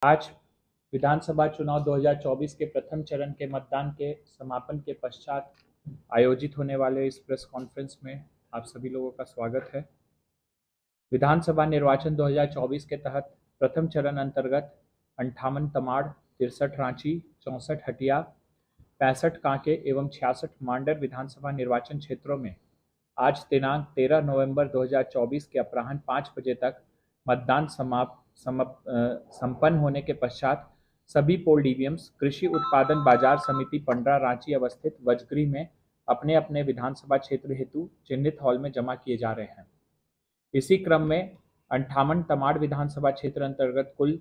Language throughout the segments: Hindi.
आज विधानसभा चुनाव 2024 के प्रथम चरण के मतदान के समापन के पश्चात आयोजित होने वाले इस प्रेस कॉन्फ्रेंस में आप सभी लोगों का स्वागत है। विधानसभा निर्वाचन 2024 के तहत प्रथम चरण अंतर्गत 58 तमाड़, 63 रांची, 64 हटिया, 65 कांके एवं 66 मांडर विधानसभा निर्वाचन क्षेत्रों में आज दिनांक 13 नवंबर 2024 के अपराह्न 5 बजे तक मतदान संपन्न होने के पश्चात सभी पोल ईवीएम्स कृषि उत्पादन बाजार समिति पंडरा रांची अवस्थित वजगृह में अपने अपने विधानसभा क्षेत्र हेतु चिन्हित हॉल में जमा किए जा रहे हैं। इसी क्रम में 58 तमाड़ विधानसभा क्षेत्र अंतर्गत कुल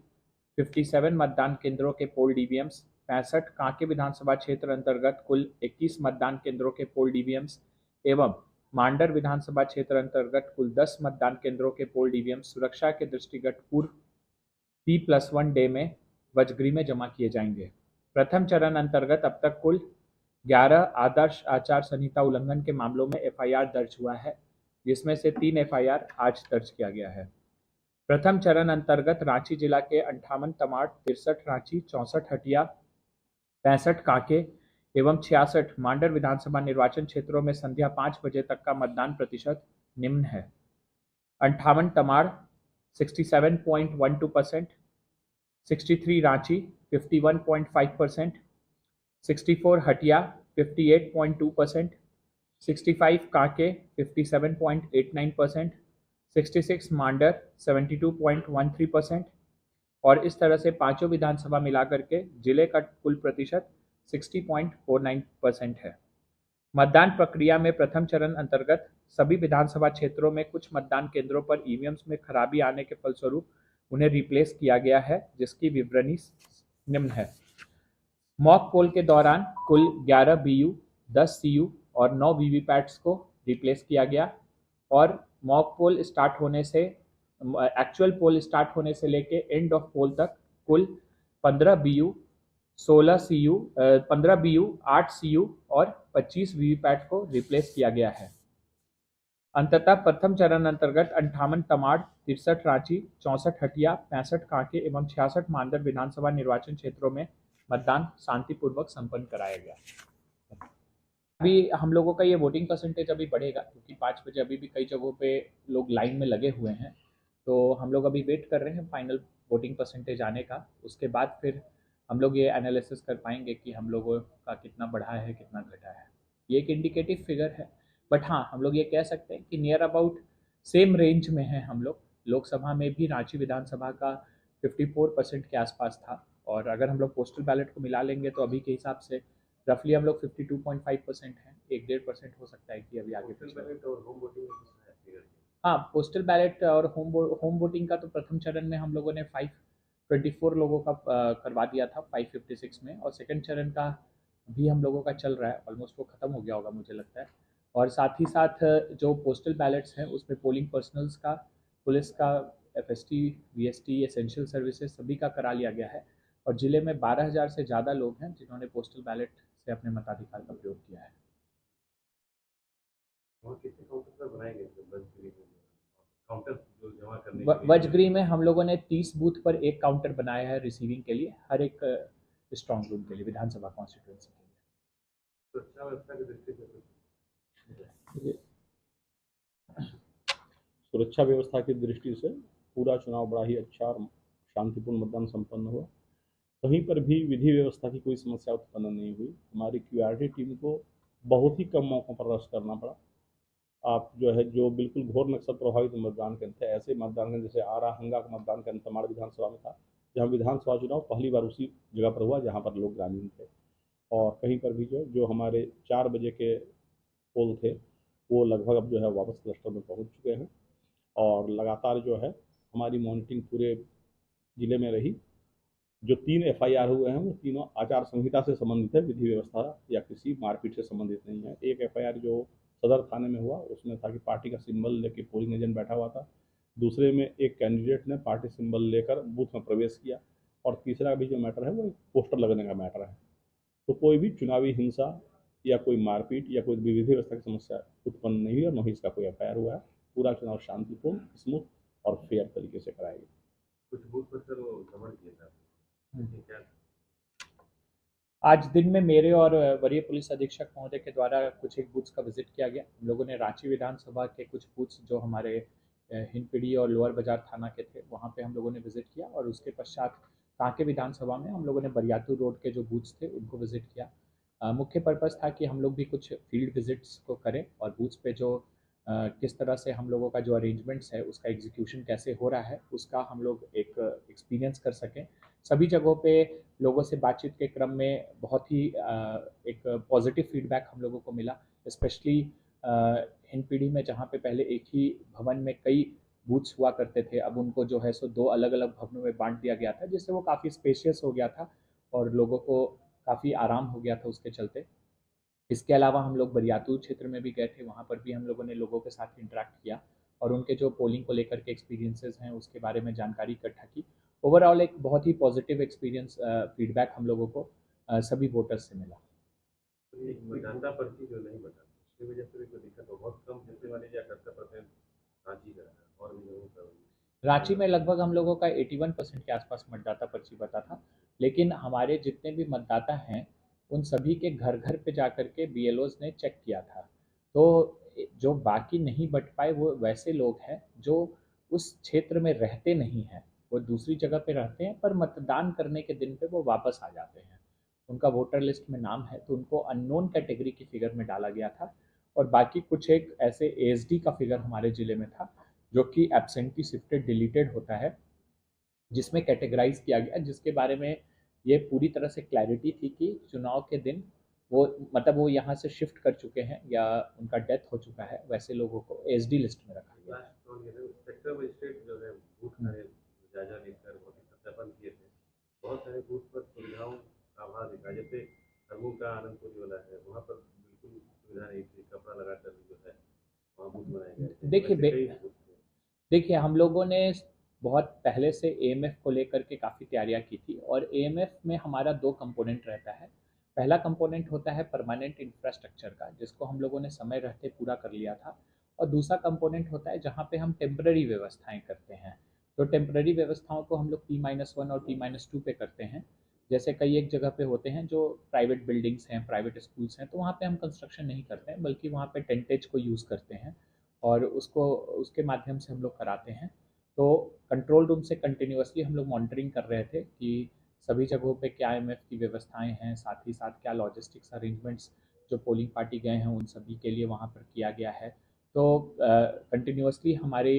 57 मतदान केंद्रों के पोल ईवीएम्स, 65 कांके विधानसभा क्षेत्र अंतर्गत कुल 21 मतदान केंद्रों के पोल ईवीएम्स एवं मांडर विधानसभा क्षेत्र अंतर्गत कुल 10 मतदान केंद्रों के पोल ईवीएम्स सुरक्षा के दृष्टिगत पूर्व T+1 डे में वजगृह में जमा किए जाएंगे। प्रथम चरण अंतर्गत अब तक कुल 11 आदर्श आचार संहिता उल्लंघन के मामलों में एफआईआर दर्ज हुआ है, जिसमें से 3 एफआईआर आज दर्ज किया गया है। प्रथम चरण अंतर्गत रांची जिला के 58 तमाड़, 63 रांची, 64 हटिया, 65 कांके एवं 66 मांडर विधानसभा निर्वाचन क्षेत्रों में संध्या 5 बजे तक का मतदान प्रतिशत निम्न है। 58 तमाड़ 67.12%, 63 रांची 51.5%, 64 हटिया 58.2%, 65 कांके 57.89%, 66 मांडर 72.13% और इस तरह से पांचों विधानसभा मिलाकर के जिले का कुल प्रतिशत 60.49% है। मतदान प्रक्रिया में प्रथम चरण अंतर्गत सभी विधानसभा क्षेत्रों में कुछ मतदान केंद्रों पर ईवीएम्स में खराबी आने के फलस्वरूप उन्हें रिप्लेस किया गया है, जिसकी विवरणी निम्न है। मॉक पोल के दौरान कुल 11 बीयू, 10 सीयू और 9 वीवीपैट्स को रिप्लेस किया गया और मॉक पोल स्टार्ट होने से एक्चुअल पोल स्टार्ट होने से लेके एंड ऑफ पोल तक कुल 15 बीयू, 16 सीयू, 15 बीयू, 8 सीयू और 25 वीवीपैट को रिप्लेस किया गया है। अंततः प्रथम चरण अंतर्गत 58 तमाड़, 63 रांची, 64 हटिया, 65 कांके एवं 66 मांडर विधानसभा निर्वाचन क्षेत्रों में मतदान शांतिपूर्वक संपन्न कराया गया। अभी हम लोगों का ये वोटिंग परसेंटेज अभी बढ़ेगा, क्योंकि 5 बजे अभी भी कई जगहों पे लोग लाइन में लगे हुए हैं, तो हम लोग अभी वेट कर रहे हैं फाइनल वोटिंग परसेंटेज आने का। उसके बाद फिर हम लोग ये एनालिसिस कर पाएंगे कि हम लोगों का कितना बढ़ा है, कितना घटा है। ये एक इंडिकेटिव फिगर है, बट हाँ, हम लोग ये कह सकते हैं कि नियर अबाउट सेम रेंज में है हम लोग। लोकसभा में भी रांची विधानसभा का 54% के आसपास था, और अगर हम लोग पोस्टल बैलेट को मिला लेंगे तो अभी के हिसाब से रफली हम लोग 52.5% हैं। 1-1.5% हो सकता है कि अभी आगे पीछे। हाँ, पोस्टल बैलेट और होम वोटिंग का तो प्रथम चरण में हम लोगों ने 524 लोगों का करवा दिया था 556 में, और सेकंड चरण का भी हम लोगों का चल रहा है, ऑलमोस्ट वो खत्म हो गया होगा मुझे लगता है। और साथ ही साथ जो पोस्टल बैलेट्स हैं उसमें पोलिंग पर्सनल्स का, पुलिस का, एफएसटी, वीएसटी, एसेंशियल सर्विसेज सभी का करा लिया गया है। और जिले में 12,000 से ज़्यादा लोग हैं जिन्होंने पोस्टल बैलेट से अपने मताधिकार का प्रयोग किया है। वजगृह में हम लोगों ने 30 बूथ पर एक काउंटर बनाया है रिसीविंग के लिए, हर एक स्ट्रॉन्ग रूम के लिए, विधानसभा कॉन्स्टिट्यूएंसी के लिए। सुरक्षा व्यवस्था की दृष्टि से पूरा चुनाव बड़ा ही अच्छा और शांतिपूर्ण मतदान संपन्न हुआ। कहीं पर भी विधि व्यवस्था की कोई समस्या उत्पन्न नहीं हुई। हमारी क्यूआरटी टीम को बहुत ही कम मौकों पर रश करना पड़ा। आप जो बिल्कुल घोर नक्सल प्रभावित मतदान केंद्र थे, ऐसे मतदान केंद्र जैसे आरा हंगा का मतदान केंद्र तमाड़ विधानसभा में था, जहाँ विधानसभा चुनाव पहली बार उसी जगह पर हुआ जहाँ पर लोग ग्रामीण थे। और कहीं पर भी जो हमारे 4 बजे के पोल थे वो लगभग अब वापस क्लस्टर में पहुँच चुके हैं। और लगातार हमारी मॉनिटरिंग पूरे जिले में रही। जो 3 एफआईआर हुए हैं वो तीनों आचार संहिता से संबंधित है, विधि व्यवस्था या किसी मारपीट से संबंधित नहीं है। एक एफआईआर जो सदर थाने में हुआ उसमें था कि पार्टी का सिंबल लेके पोलिंग एजेंट बैठा हुआ था। दूसरे में एक कैंडिडेट ने पार्टी सिंबल लेकर बूथ में प्रवेश किया। और तीसरा भी जो मैटर है वो एक पोस्टर लगने का मैटर है। तो कोई भी चुनावी हिंसा या कोई मारपीट या कोई विधि व्यवस्था की समस्या उत्पन्न नहीं हुई और न ही इसका कोई एफआईआर हुआ है। पूरा चुनाव शांतिपूर्ण, स्मूथ और फेयर तरीके से कराया गया। कुछ बूथ पर सर वो भ्रमण किया था, क्या आज दिन में मेरे और वरीय पुलिस अधीक्षक महोदय के द्वारा कुछ एक बूथ्स का विजिट किया गया। हम लोगों ने रांची विधानसभा के कुछ बूथ्स जो हमारे हिंदपीढ़ी और लोअर बाजार थाना के थे वहाँ पे हम लोगों ने विजिट किया, और उसके पश्चात कांके विधानसभा में हम लोगों ने बरियातू रोड के जो बूथ्स थे उनको विजिट किया। मुख्य पर्पज़ था कि हम लोग भी कुछ फील्ड विजिट्स को करें और बूथ्स पे जो किस तरह से हम लोगों का जो अरेंजमेंट्स है उसका एग्जीक्यूशन कैसे हो रहा है उसका हम लोग एक एक्सपीरियंस कर सकें। सभी जगहों पे लोगों से बातचीत के क्रम में बहुत ही एक पॉजिटिव फीडबैक हम लोगों को मिला। स्पेशली हिंदपीढ़ी में जहाँ पे पहले एक ही भवन में कई बूथ्स हुआ करते थे, अब उनको जो है सो 2 अलग-अलग भवनों में बाँट दिया गया था, जिससे वो काफ़ी स्पेशियस हो गया था और लोगों को काफ़ी आराम हो गया था उसके चलते। इसके अलावा हम लोग बरियातू क्षेत्र में भी गए थे, वहाँ पर भी हम लोगों ने लोगों के साथ इंटरेक्ट किया और उनके जो पोलिंग को लेकर के एक्सपीरियंसेस हैं उसके बारे में जानकारी इकट्ठा की। ओवरऑल एक बहुत ही पॉजिटिव एक्सपीरियंस फीडबैक हम लोगों को सभी वोटर्स से मिला। ये मतदाता पर्ची जो नहीं बता उसकी वजह से भी कोई दिक्कत हो बहुत कम जैसे मान लीजिए 78% रांची का है और भी जगहों का रांची में लगभग हम लोगों का 81% के आसपास मतदाता पर्ची बता था, लेकिन हमारे जितने भी मतदाता हैं उन सभी के घर घर पे जा कर के बीएलओज ने चेक किया था। तो जो बाकी नहीं बट पाए वो वैसे लोग हैं जो उस क्षेत्र में रहते नहीं हैं, वो दूसरी जगह पे रहते हैं पर मतदान करने के दिन पे वो वापस आ जाते हैं, उनका वोटर लिस्ट में नाम है तो उनको अननोन कैटेगरी की फिगर में डाला गया था। और बाकी कुछ एक ऐसे एएसडी का फिगर हमारे ज़िले में था जो कि एब्सेंटी शिफ्टेड डिलीटेड होता है, जिसमें कैटेगराइज किया गया, जिसके बारे में ये पूरी तरह से क्लैरिटी थी कि चुनाव के दिन वो मतलब वो यहाँ से शिफ्ट कर चुके हैं या उनका डेथ हो चुका है, वैसे लोगों को एसडी लिस्ट में रखा गया। सेक्टर मजिस्ट्रेट जो है बूथ का जायजा लेकर बहुत ही सत्यापन किए थे बहुत सारे बूथ पर सुविधाओं का अभाव दिखा जैसे खरगोन का आनंदपुर वाला है वहाँ पर बिल्कुल सुविधा नहीं थी कपड़ा लगाकर जो है वहाँ बूथ बनाए गए थे देखिए देखिए हम लोगों ने बहुत पहले से एएमएफ को लेकर के काफ़ी तैयारियां की थी और एएमएफ में हमारा 2 कंपोनेंट रहता है। पहला कंपोनेंट होता है परमानेंट इंफ्रास्ट्रक्चर का, जिसको हम लोगों ने समय रहते पूरा कर लिया था, और दूसरा कंपोनेंट होता है जहाँ पे हम टेम्पररी व्यवस्थाएं करते हैं। तो टेम्पररी व्यवस्थाओं को हम लोग T-1 और T-2 पे करते हैं। जैसे कई एक जगह पे होते हैं जो प्राइवेट बिल्डिंग्स हैं, प्राइवेट स्कूल्स हैं, तो वहाँ पे हम कंस्ट्रक्शन नहीं करते हैं बल्कि वहाँ पे टेंटेज को यूज़ करते हैं और उसको उसके माध्यम से हम लोग कराते हैं। तो कंट्रोल रूम से कंटिन्यूअसली हम लोग मॉनिटरिंग कर रहे थे कि सभी जगहों पे क्या एमएफ की व्यवस्थाएं हैं, साथ ही साथ क्या लॉजिस्टिक्स अरेंजमेंट्स जो पोलिंग पार्टी गए हैं उन सभी के लिए वहाँ पर किया गया है। तो कंटिन्यूअसली हमारे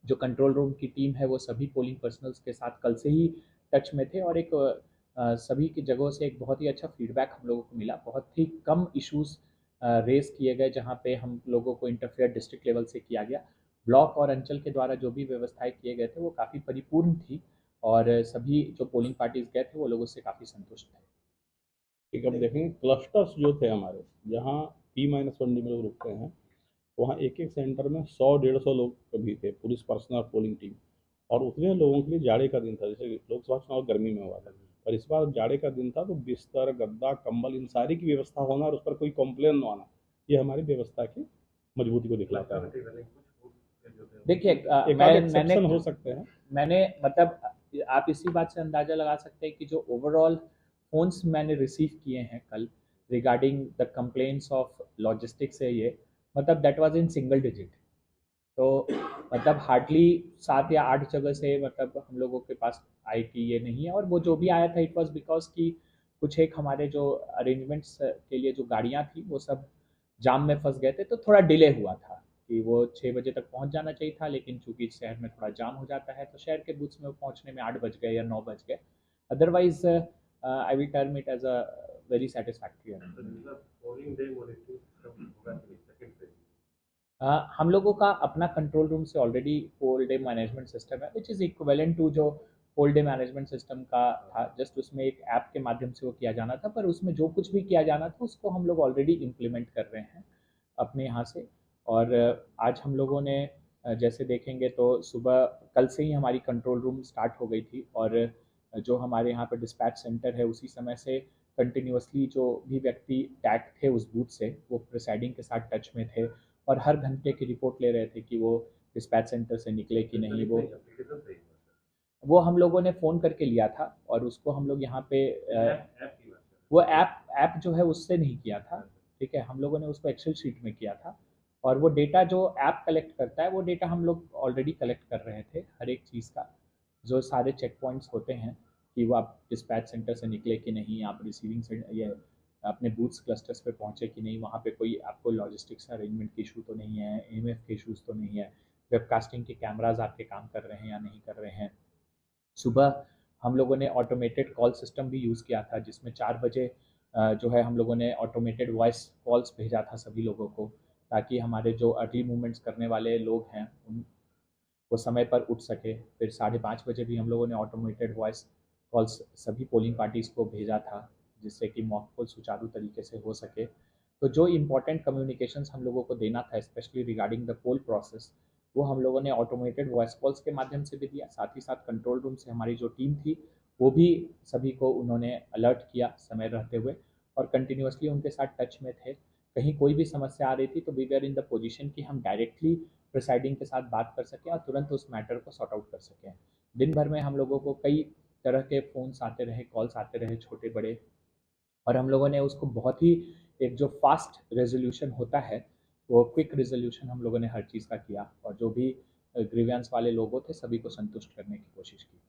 जो कंट्रोल रूम की टीम है वो सभी पोलिंग पर्सनल्स के साथ कल से ही टच में थे और एक सभी की जगहों से एक बहुत ही अच्छा फीडबैक हम लोगों को मिला। बहुत ही कम इश्यूज रेज किए गए जहाँ पे हम लोगों को इंटरफेयर डिस्ट्रिक्ट लेवल से किया गया। ब्लॉक और अंचल के द्वारा जो भी व्यवस्थाएं किए गए थे वो काफ़ी परिपूर्ण थी और सभी जो पोलिंग पार्टीज गए थे वो लोग उससे काफ़ी संतुष्ट थे। एक अब देखेंगे क्लस्टर्स जो थे हमारे, जहाँ T-1 में लोग रुकते हैं, वहाँ एक एक सेंटर में 100-150 लोग कभी थे, पुलिस पर्सनल पोलिंग टीम, और उतने लोगों के लिए जाड़े का दिन था। जैसे लोकसभा चुनाव गर्मी में हुआ था और इस बार जाड़े का दिन था, तो बिस्तर, गद्दा, कंबल, इन सारी की व्यवस्था होना और उस पर कोई कंप्लेन न आना, ये हमारी व्यवस्था की मजबूती को दिखलाता है। देखिए एक्सेप्शन हो सकते हैं। मैंने मतलब आप इसी बात से अंदाजा लगा सकते हैं कि जो ओवरऑल फोन्स मैंने रिसीव किए हैं कल regarding the complaints of logistics है, ये मतलब that was in single digit. तो मतलब हार्डली 7 या 8 जगह से मतलब हम लोगों के पास आई कि ये नहीं है, और वो जो भी आया था इट वाज बिकॉज कि कुछ एक हमारे जो अरेंजमेंट्स के लिए जो गाड़ियाँ थी वो सब जाम में फंस गए थे, तो थोड़ा डिले हुआ था कि वो 6 बजे तक पहुंच जाना चाहिए था, लेकिन चूंकि शहर में थोड़ा जाम हो जाता है तो शहर के बूथ्स में पहुंचने में 8 बज गए या 9 बज गए। Otherwise I will term it as a very satisfactory. हम लोगों का अपना कंट्रोल रूम से already poll day management system है विच इज़ इक्विवेलेंट टू जो पोल डे मैनेजमेंट सिस्टम का था, जस्ट उसमें एक ऐप के माध्यम से वो किया जाना था, पर उसमें जो कुछ भी किया जाना था उसको हम लोग ऑलरेडी इम्प्लीमेंट कर रहे हैं अपने यहाँ से। और आज हम लोगों ने जैसे देखेंगे तो सुबह कल से ही हमारी कंट्रोल रूम स्टार्ट हो गई थी और जो हमारे यहाँ पर डिस्पैच सेंटर है उसी समय से कंटिन्यूसली जो भी व्यक्ति टैग थे उस बूथ से वो प्रिसाइडिंग के साथ टच में थे और हर घंटे की रिपोर्ट ले रहे थे कि वो डिस्पैच सेंटर से निकले कि नहीं। वो हम लोगों ने फ़ोन करके लिया था और उसको हम लोग यहाँ पे ऐप की बात कर वो ऐप जो है उससे नहीं किया था, ठीक है। हम लोगों ने उसको एक्सेल शीट में किया था, और वो डेटा जो ऐप कलेक्ट करता है वो डेटा हम लोग ऑलरेडी कलेक्ट कर रहे थे हर एक चीज़ का। जो सारे चेक पॉइंट्स होते हैं कि वो आप डिस्पैच सेंटर से निकले कि नहीं, आप रिसीविंग से ये अपने बूथ्स क्लस्टर्स पे पहुँचे कि नहीं, वहाँ पे कोई आपको लॉजिस्टिक्स अरेंजमेंट की इशू तो नहीं है, एएमएफ के इशूज़ तो नहीं है, वेबकास्टिंग के कैमराज आपके काम कर रहे हैं या नहीं कर रहे हैं। सुबह हम लोगों ने ऑटोमेटेड कॉल सिस्टम भी यूज़ किया था, जिसमें 4 बजे जो है हम लोगों ने ऑटोमेटेड वॉइस कॉल्स भेजा था सभी लोगों को, ताकि हमारे जो अर्ली मूवमेंट्स करने वाले लोग हैं उन वो समय पर उठ सके। फिर 5:30 बजे भी हम लोगों ने ऑटोमेटेड वॉइस कॉल्स सभी पोलिंग पार्टीज़ को भेजा था, जिससे कि मॉक पोल सुचारू तरीके से हो सके। तो जो इम्पोर्टेंट कम्युनिकेशंस हम लोगों को देना था, specially regarding the poll process, वो हम लोगों ने ऑटोमेटेड वॉइस कॉल्स के माध्यम से भी दिया। साथ ही साथ कंट्रोल रूम से हमारी जो टीम थी वो भी सभी को उन्होंने अलर्ट किया समय रहते हुए, और कंटिन्यूसली उनके साथ टच में थे। कहीं कोई भी समस्या आ रही थी तो we were in the position कि हम डायरेक्टली प्रिसाइडिंग के साथ बात कर सकें और तुरंत उस मैटर को सॉर्ट आउट कर सकें। दिन भर में हम लोगों को कई तरह के फ़ोन्स आते रहे, कॉल्स आते रहे, छोटे बड़े, और हम लोगों ने उसको बहुत ही एक जो फास्ट रेजोल्यूशन होता है, वो क्विक रेजोल्यूशन हम लोगों ने हर चीज़ का किया, और जो भी ग्रीवेंस वाले लोगों थे सभी को संतुष्ट करने की कोशिश की।